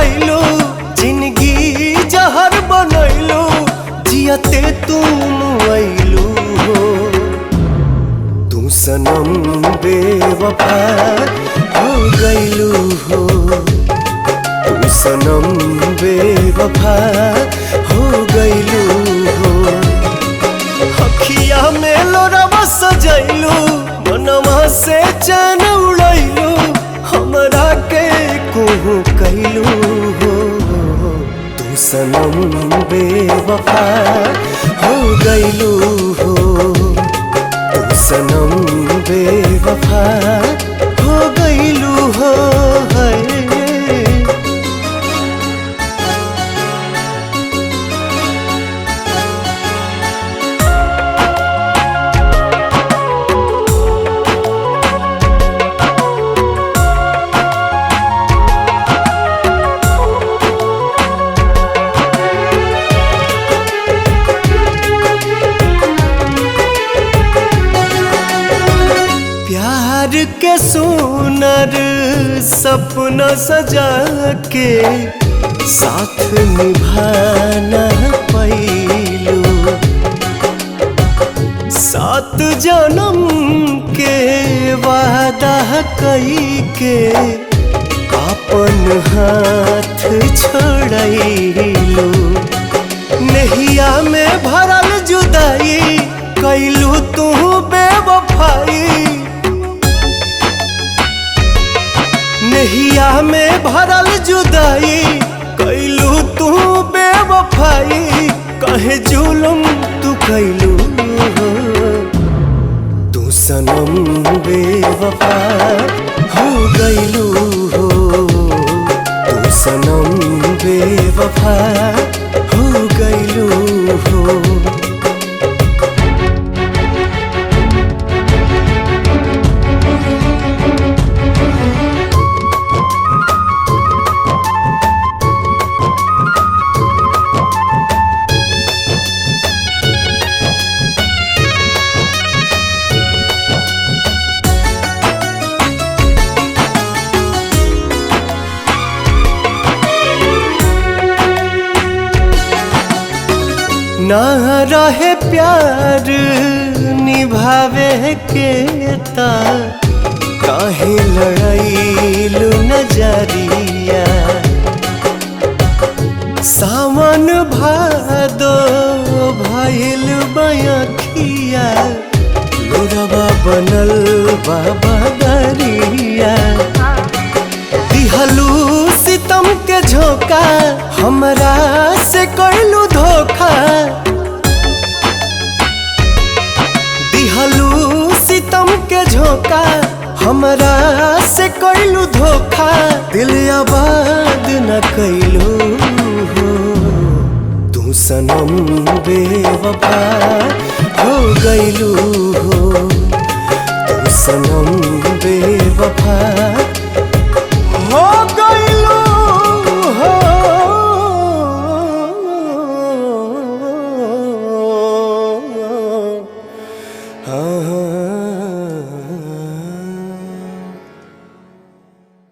भइलो, जिंदगी जहर बनैलो, जियते तुम आइलो हो। तू सनम बेवफा हो गइलो हो, तू सनम बेवफा हो गइलो हो। अखिया में लोरवा सजैलो, मनवा से चैन उड़ैलो, हमरा के कोहू कैलू हो। तू सनम बेवफा हो गइलू हो, तू सनम बेवफा हो गइलू हो। प्यार के सुनर सपना सजा के साथ निभाना पैलू, 7 जन्म के वादा कई के अपन हाथ छोड़ैलू। नहिया में भरल जुदाई कैलू तू बेवफाई, नहिया में भरल जुदाई कैलू तू बेवफाई। कहे जुलुम तू कैलू हो, तू सनम बेवफा हो गइलू हो, तू सनम बेवफा हो गइलू हो। ना रहे प्यार निभावे के ता काहे लड़ाइलू नजरिया। सावन भादो भइल बयखिया, लोरवा बनल बाबा दरिया। दिहलू सितम के झोंका, हमरा से कैलू धोखा। दिहलू सितम के झोंका, हमरा से कैलू धोखा। दिल आबाद न कैलू हो, तू सनम बेवफा हो गइलू हो, तू सनम बेवफा